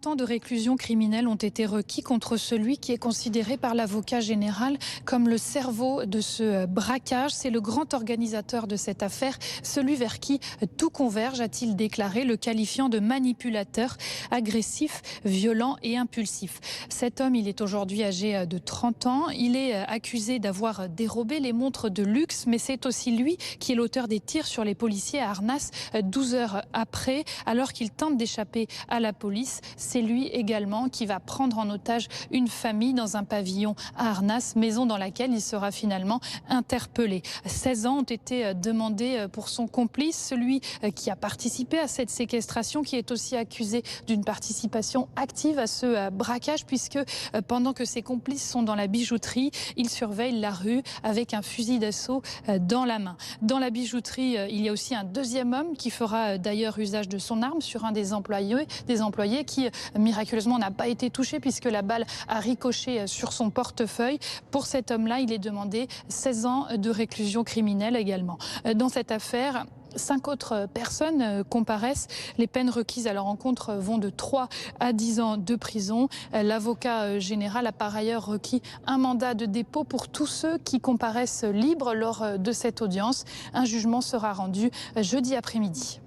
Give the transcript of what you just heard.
Tant de réclusion criminelle ont été requis contre celui qui est considéré par l'avocat général comme le cerveau de ce braquage. C'est le grand organisateur de cette affaire, celui vers qui tout converge, a-t-il déclaré, le qualifiant de manipulateur, agressif, violent et impulsif. Cet homme, il est aujourd'hui âgé de 30 ans. Il est accusé d'avoir dérobé les montres de luxe, mais c'est aussi lui qui est l'auteur des tirs sur les policiers à Arnas 12 heures après, alors qu'il tente d'échapper à la police. C'est lui également qui va prendre en otage une famille dans un pavillon à Arnas, maison dans laquelle il sera finalement interpellé. 16 ans ont été demandés pour son complice, celui qui a participé à cette séquestration, qui est aussi accusé d'une participation active à ce braquage, puisque pendant que ses complices sont dans la bijouterie, il surveille la rue avec un fusil d'assaut dans la main. Dans la bijouterie, il y a aussi un deuxième homme qui fera d'ailleurs usage de son arme sur un des employés qui miraculeusement n'a pas été touché puisque la balle a ricoché sur son portefeuille. Pour cet homme-là, il est demandé 16 ans de réclusion criminelle également. Dans cette affaire, 5 autres personnes comparaissent. Les peines requises à leur encontre vont de 3 à 10 ans de prison. L'avocat général a par ailleurs requis un mandat de dépôt pour tous ceux qui comparaissent libres lors de cette audience. Un jugement sera rendu jeudi après-midi.